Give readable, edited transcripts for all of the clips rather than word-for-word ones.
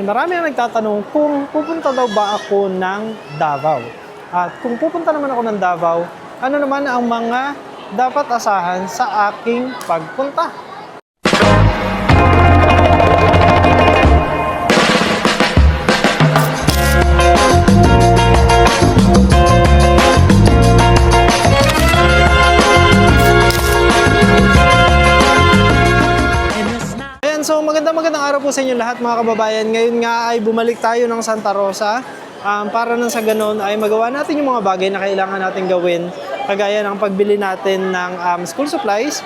Marami ang nagtatanong kung pupunta daw ba ako ng Davao. At kung pupunta naman ako ng Davao, ano naman ang mga dapat asahan sa aking pagpunta? Ayan, so magandang araw po sa inyo lahat mga kababayan. Ngayon nga ay bumalik tayo ng Santa Rosa para nang sa ganon ay magawa natin yung mga bagay na kailangan natin gawin. Kagaya ng pagbili natin ng school supplies,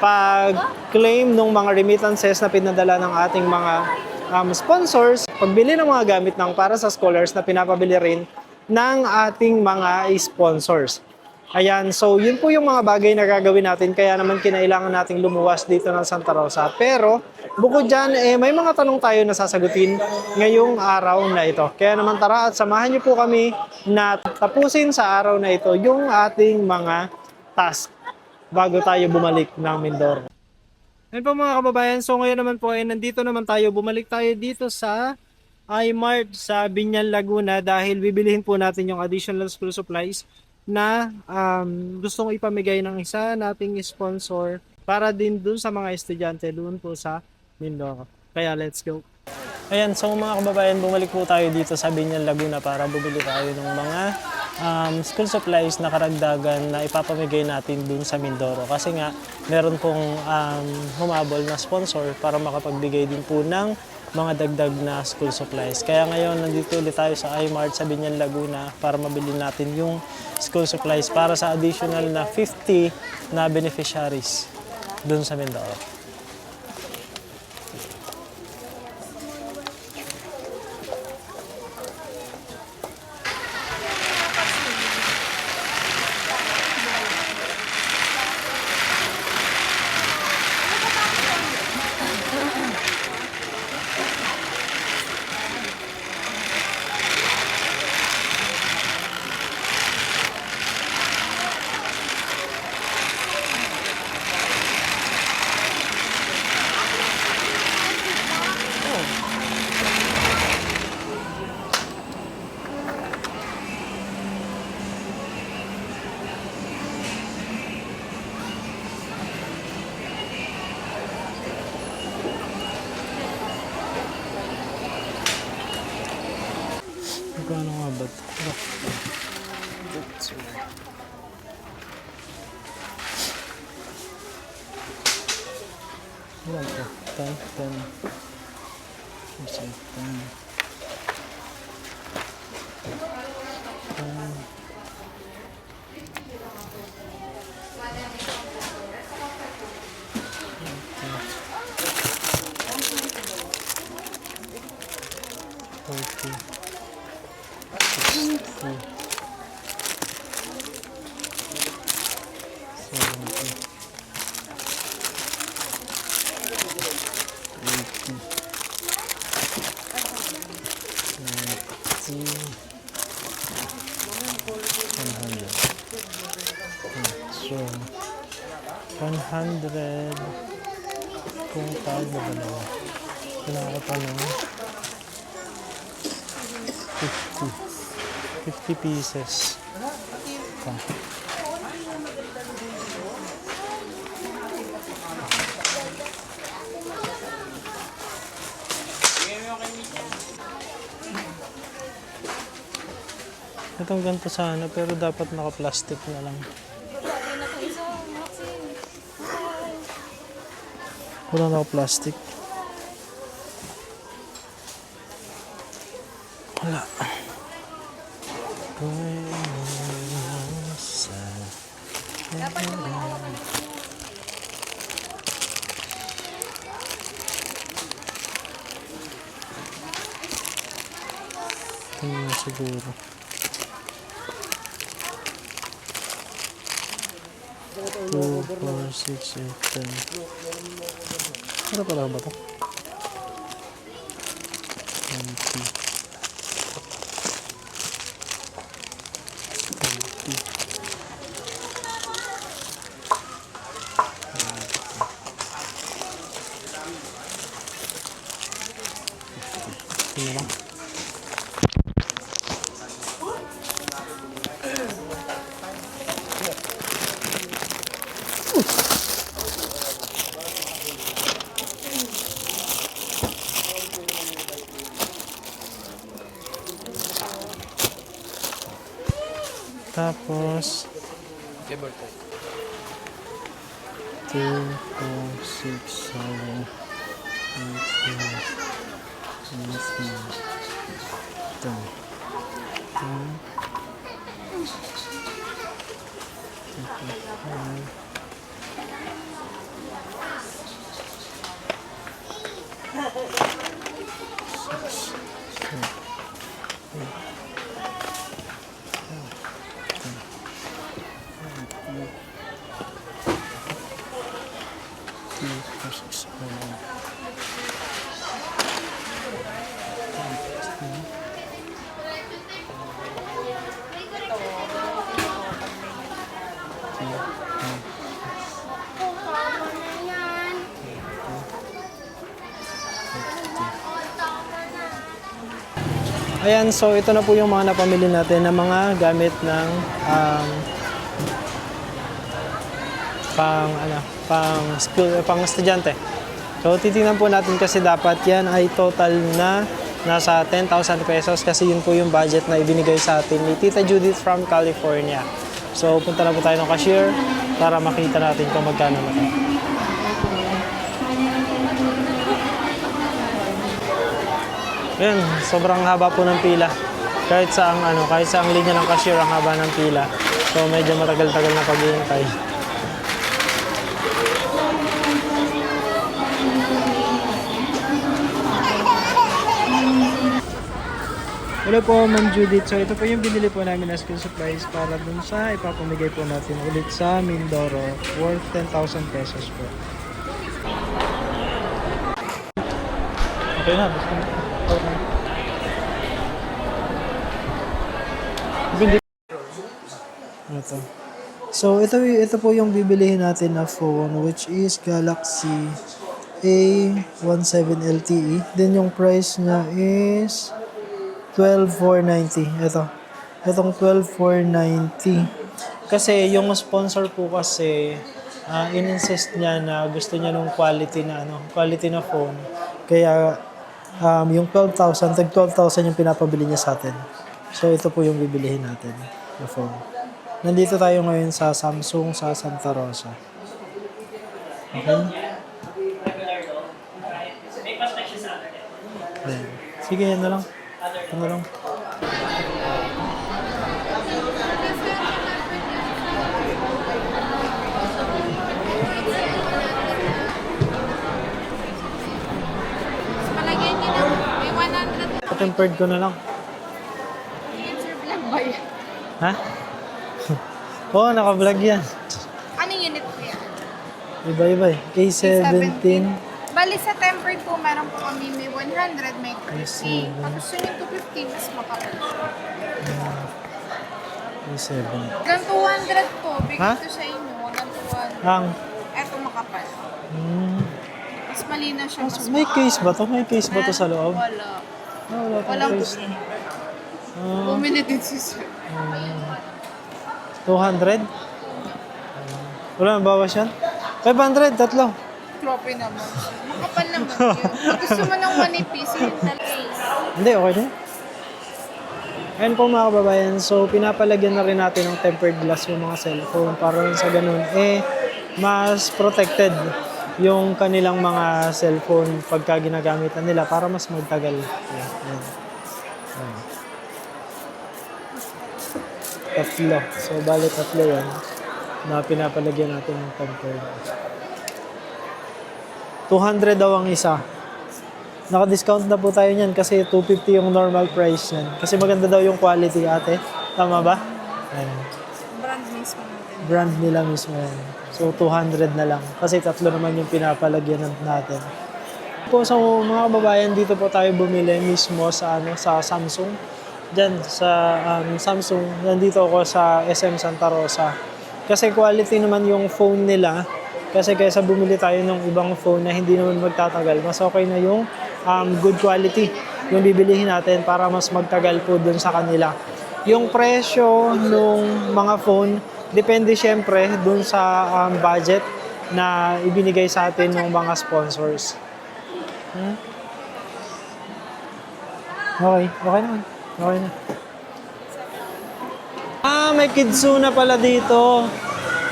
pag-claim ng mga remittances na pinadala ng ating mga sponsors, pagbili ng mga gamit ng para sa scholars na pinapabili rin ng ating mga sponsors. Ayan, so yun po yung mga bagay na gagawin natin, kaya naman kinailangan nating lumuwas dito ng Santa Rosa. Pero bukod dyan, may mga tanong tayo na sasagutin ngayong araw na ito. Kaya naman tara at samahan niyo po kami na tapusin sa araw na ito yung ating mga task bago tayo bumalik ng Mindoro. Ayun po mga kababayan, so ngayon naman po ay nandito naman tayo, bumalik tayo dito sa iMart sa Binyan, Laguna dahil bibilihin po natin yung additional school supplies na gustong ipamigay ng isa nating sponsor para din dun sa mga estudyante doon po sa Mindoro. Kaya let's go. Ayan, so mga kababayan, bumalik po tayo dito sa Binyan, Laguna para bumili tayo ng mga school supplies na karagdagan na ipapamigay natin dun sa Mindoro. Kasi nga, meron pong humabol na sponsor para makapagbigay din po ng mga dagdag na school supplies. Kaya ngayon, nandito ulit tayo sa iMart sa Binyan, Laguna para mabili natin yung school supplies para sa additional na 50 na beneficiaries dun sa Mindoro. Magkano nga ba ito? Ilan ito? 100 kung tawag na ba naman pinakatanong 50 pieces itong ganito sana pero dapat naka-plastic na lang. Wala na ako plastic. Wala. Ito siguro. 2, 4, 6, 8, 10. Ano pala ba ito? 20. 50. na lang. Tapos 2, 4, 6, 7, Ayan, so ito na po yung mga napamili natin na mga gamit ng pang estudyante. So titingnan po natin kasi dapat yan ay total na nasa 10,000 pesos kasi yun po yung budget na ibinigay sa atin ni Tita Judith from California. So punta na po tayo ng cashier para makita natin kung magkano na ito. Ayan, sobrang haba po ng pila. Kahit sa ang linya ng cashier ang haba ng pila. So medyo matagal-tagal na paghihintay. Hello po, Ma'am Judith. So ito po yung binili po namin na school supplies para dun sa ipapamigay po natin ulit sa Mindoro worth 10,000 pesos po. Okay na, basta na. Ito. So ito po yung bibilihin natin na phone which is Galaxy A17 LTE. Then yung price niya is 12,490. Itong 12,490. Kasi yung sponsor po kasi in-insist niya na gusto niya nung quality na phone. Kaya yung 12,000, tag 12,000 yung pinapabili niya sa atin. So ito po yung bibilihin natin na phone. Nandito tayo ngayon sa Samsung sa Santa Rosa. Okay? Ayan. Sige, yan na lang. Ito na lang. Palagyan niyo ng may 100. Tempered ko na lang. Answer vlog ba yan? Ha? Oo, naka-vlog yan. Anong unit po yan? Iba-iba eh. A17. Bali sa tempered po, meron po kami may 100, may 30. see. Pag gusto niyo 250, mas makapal. A7. Hanggang 200 po, bigay Ha? ito sa inyo. Hanggang 200. Ang, Eto makapal. Mas malinaw siya. Mas may case ba to? May case ba to sa loob? Wala. Wala pang Walang case. bumili din si sir. 200? Wala nang bawas yan? 500, tatlo. Trophy naman. Makapal naman yun. Pag gusto mo ng manipis, yun talaga. Hindi, okay na. Ayan po mga kababayan, so pinapalagyan na rin natin ng tempered glass yung mga cellphone para sa ganun, mas protected yung kanilang mga cellphone pagka ginagamitan nila para mas magtagal. Ayan. Ayan. Tatlo. So, bali tatlo yan na pinapalagyan natin ng tempered. 200 daw ang isa. Naka-discount na po tayo niyan kasi 250 yung normal price niyan. Kasi maganda daw yung quality, ate. Tama ba? Ayan. Brand mismo natin. Brand nila mismo yan. So, 200 na lang. Kasi tatlo naman yung pinapalagyan natin. Po sa mga kababayan, dito po tayo bumili mismo sa sa Samsung. Diyan sa Samsung, nandito ako sa SM Santa Rosa. Kasi quality naman yung phone nila. Kasi kaysa bumili tayo ng ibang phone na hindi naman magtatagal, mas okay na yung good quality yung bibilihin natin para mas magtagal po dun sa kanila. Yung presyo ng mga phone, depende syempre dun sa budget na ibinigay sa atin ng mga sponsors. Okay, okay naman. Okay na. May Kidzuna pala dito.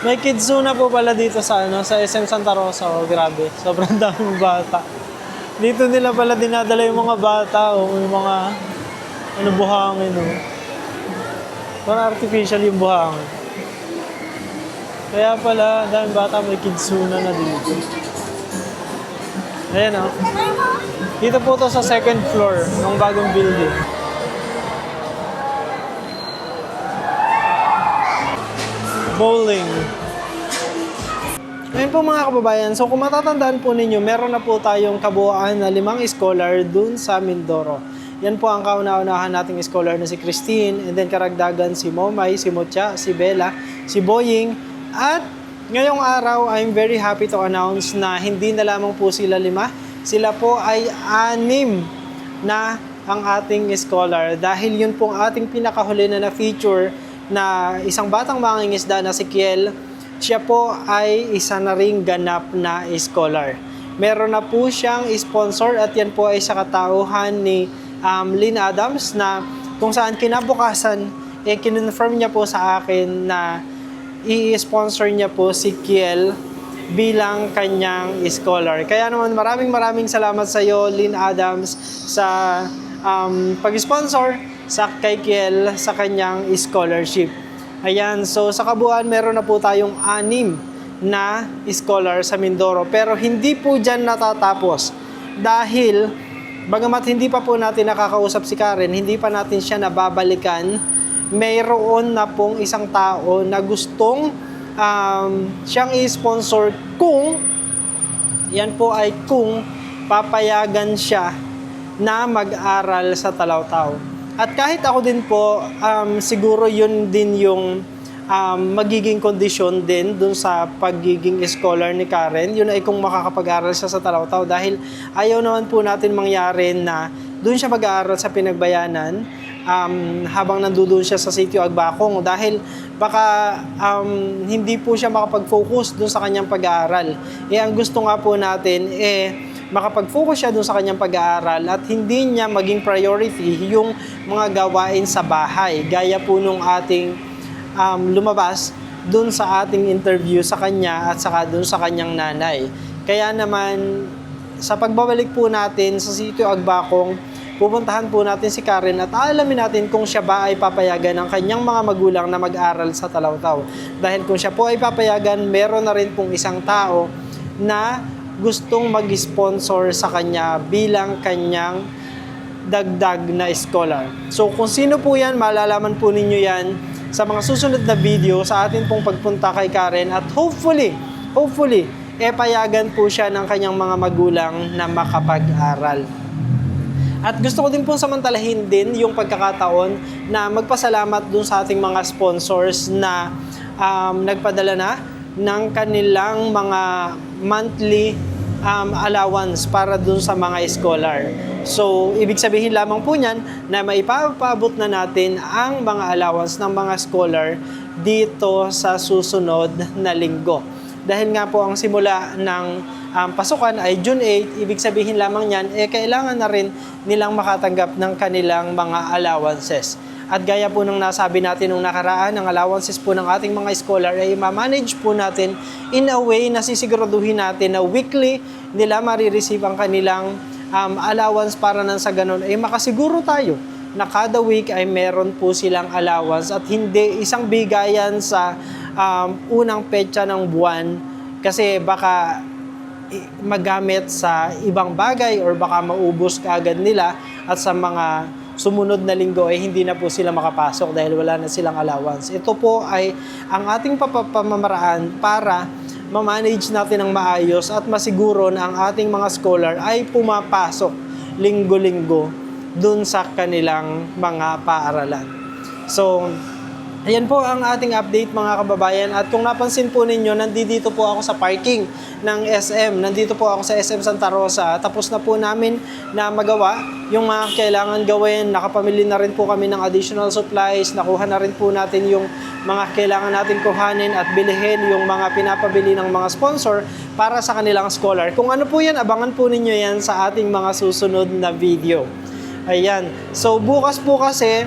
May Kidzuna po pala dito sa sa SM Santa Rosa. Oh, grabe. Sobrang daming bata. Dito nila pala dinadala yung mga bata o yung mga buhangin. Oh. Parang artificial yung buhangin. Kaya pala, daming bata may Kidzuna na dito. Ayan oh. Dito po to sa second floor ng bagong building. Bowling. Ngayon po mga kababayan, so kung matatandaan po ninyo, meron na po tayong kabuuan na 5 scholar dun sa Mindoro. Yan po ang kauna-unahan nating scholar na si Christine, and then karagdagan si Momay, si Motya, si Bella, si Boying, at ngayong araw, I'm very happy to announce na hindi na lamang po sila 5, sila po ay 6 na ang ating scholar dahil yun pong ating pinakahuli na feature na isang batang mangingisda na si Kiel, siya po ay isa na ring ganap na scholar. Meron na po siyang sponsor at yan po ay sa katauhan ni Lynn Adams na kung saan kinabukasan, kinonfirm niya po sa akin na i-sponsor niya po si Kiel bilang kanyang scholar. Kaya naman maraming salamat sa iyo, Lynn Adams, sa pag-sponsor sa kay Kiel sa kanyang scholarship. Ayan, so sa kabuuan meron na po tayong 6 na scholar sa Mindoro. Pero hindi po dyan natatapos. Dahil, bagamat hindi pa po natin nakakausap si Karen, hindi pa natin siya nababalikan, mayroon na pong isang tao na gustong siyang i-sponsor kung, yan po ay kung papayagan siya na mag-aral sa Talaw-Taw. At kahit ako din po, siguro yun din yung magiging kondisyon din dun sa pagiging scholar ni Karen. Yun ay kung makakapag-aral siya sa Talaw-Taw dahil ayaw naman po natin mangyari na dun siya mag-aaral sa Pinagbayanan habang nandoon siya sa Sitio Agbakong dahil baka hindi po siya makapag-focus dun sa kanyang pag-aaral. Ang gusto nga po natin makapag-focus siya dun sa kanyang pag-aaral at hindi niya maging priority yung mga gawain sa bahay. Gaya po nung ating lumabas dun sa ating interview sa kanya at saka dun sa kanyang nanay. Kaya naman, sa pagbabalik po natin sa Sitio Agbakong, pupuntahan po natin si Karen at alamin natin kung siya ba ay papayagan ng kanyang mga magulang na mag-aral sa Talaw-Taw. Dahil kung siya po ay papayagan, meron na rin pong isang tao na gustong mag-sponsor sa kanya bilang kanyang dagdag na scholar. So kung sino po yan, malalaman po ninyo yan sa mga susunod na video sa atin pong pagpunta kay Karen at hopefully, payagan po siya ng kanyang mga magulang na makapag-aral. At gusto ko din pong samantalahin din yung pagkakataon na magpasalamat dun sa ating mga sponsors na nagpadala na ng kanilang mga monthly allowance para dun sa mga scholar. So, ibig sabihin lamang po niyan na maipapabot na natin ang mga allowance ng mga scholar dito sa susunod na linggo. Dahil nga po ang simula ng pasukan ay June 8, ibig sabihin lamang niyan, kailangan na rin nilang makatanggap ng kanilang mga allowances. At gaya po nung nasabi natin nung nakaraan, ang allowances po ng ating mga scholar ay ma-manage po natin in a way na sisiguraduhin natin na weekly nila marireceive ang kanilang allowance para nang sa ganun ay makasiguro tayo na kada week ay meron po silang allowance at hindi isang bigayan sa unang petsa ng buwan kasi baka magamit sa ibang bagay or baka maubos kaagad nila at sa mga sumunod na linggo ay hindi na po sila makapasok dahil wala na silang allowance. Ito po ay ang ating pamamaraan para ma-manage natin ng maayos at masiguro na ang ating mga scholar ay pumapasok linggo-linggo dun sa kanilang mga paaralan. So, Ayan po ang ating update mga kababayan, at kung napansin po ninyo, nandito po ako sa parking ng SM. Nandito po ako sa SM Santa Rosa. Tapos na po namin na magawa yung mga kailangan gawin. Nakapamili na rin po kami ng additional supplies. Nakuha na rin po natin yung mga kailangan natin kuhanin at bilhin, yung mga pinapabili ng mga sponsor para sa kanilang scholar. Kung ano po yan, abangan po ninyo yan sa ating mga susunod na video. Ayan. So bukas po kasi,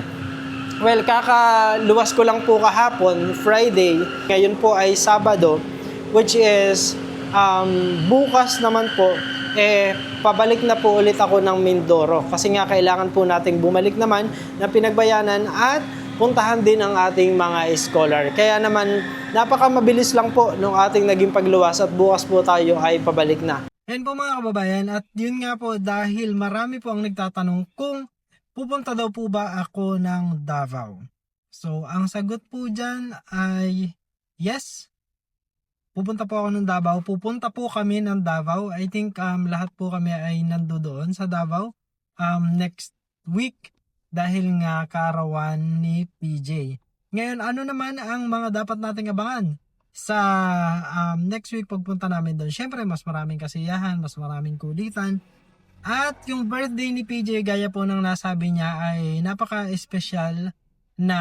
well, kakaluwas ko lang po kahapon, Friday. Ngayon po ay Sabado, which is bukas naman po, pabalik na po ulit ako ng Mindoro. Kasi nga kailangan po nating bumalik naman na Pinagbayanan at puntahan din ang ating mga scholar. Kaya naman, napakamabilis lang po nung ating naging pagluwas at bukas po tayo ay pabalik na. Ayan po mga kababayan, at yun nga po dahil marami po ang nagtatanong kung pupunta daw po ba ako ng Davao? So, ang sagot po dyan ay yes. Pupunta po ako ng Davao. Pupunta po kami ng Davao. I think lahat po kami ay nandoon sa Davao next week dahil nga kaarawan ni PJ. Ngayon, ano naman ang mga dapat nating abangan sa next week pagpunta namin doon? Syempre, mas maraming kasiyahan, mas maraming kulitan. At yung birthday ni PJ, gaya po ng nasabi niya, ay napaka-espesyal na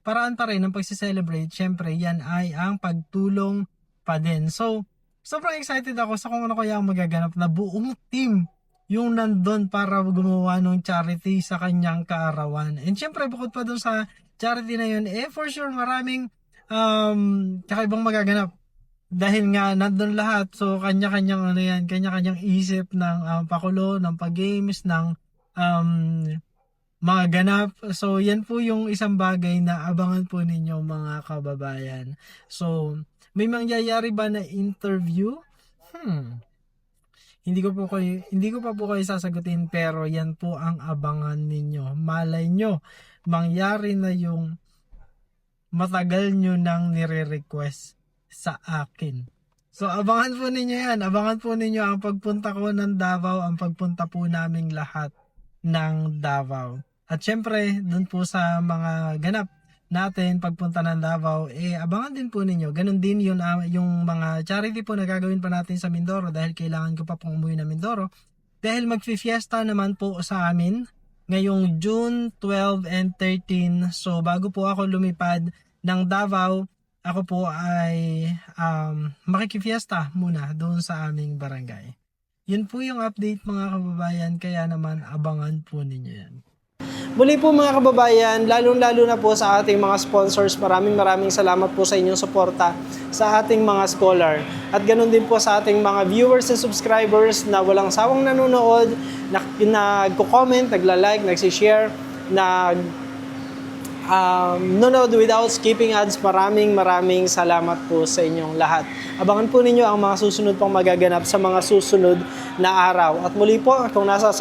paraan pa rin ng pagsi-celebrate. Siyempre, yan ay ang pagtulong pa din. So, sobrang excited ako sa kung ano kaya ang magaganap na buong team yung nandun para gumawa ng charity sa kanyang kaarawan. And siyempre, bukod pa dun sa charity na yun, for sure, maraming kakaibang magaganap. Dahil nga nandun lahat, so kanya-kanyang kanya-kanyang isip ng pakulo, ng pag-games, ng mga ganap. So yan po yung isang bagay na abangan po ninyo mga kababayan. So may mangyayari ba na interview? Hindi ko pa po kayo sasagutin, pero yan po ang abangan ninyo. Malay nyo, mangyari na yung matagal nyo nang nire-request sa akin. So abangan po ninyo yan. Abangan po ninyo ang pagpunta ko ng Davao, ang pagpunta po naming lahat ng Davao. At syempre, dun po sa mga ganap natin pagpunta ng Davao, abangan din po ninyo. Ganun din yun, yung mga charity po na gagawin pa natin sa Mindoro dahil kailangan ko pa pong umuwi ng Mindoro. Dahil magfi-fiesta naman po sa amin ngayong June 12 and 13. So bago po ako lumipad ng Davao, ako po ay makikifiesta muna doon sa aming barangay. Yun po yung update mga kababayan, kaya naman abangan po ninyo yan. Muli po mga kababayan, lalong-lalo na po sa ating mga sponsors, maraming salamat po sa inyong suporta sa ating mga scholar. At ganun din po sa ating mga viewers and subscribers na walang sawang nanonood, nagko-comment, nagla-like, nagsishare, nanonood without skipping ads. Maraming salamat po sa inyong lahat. Abangan po ninyo ang mga susunod pang magaganap sa mga susunod na araw. At muli po, kung nasa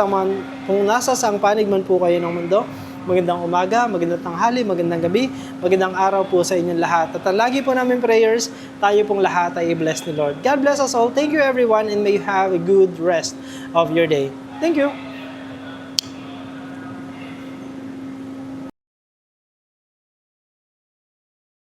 sang panig man po kayo ng mundo, magandang umaga, magandang tanghali, magandang gabi, magandang araw po sa inyong lahat. At lagi po namin prayers, tayo pong lahat ay i-bless ni Lord. God bless us all. Thank you everyone, and may you have a good rest of your day. Thank you.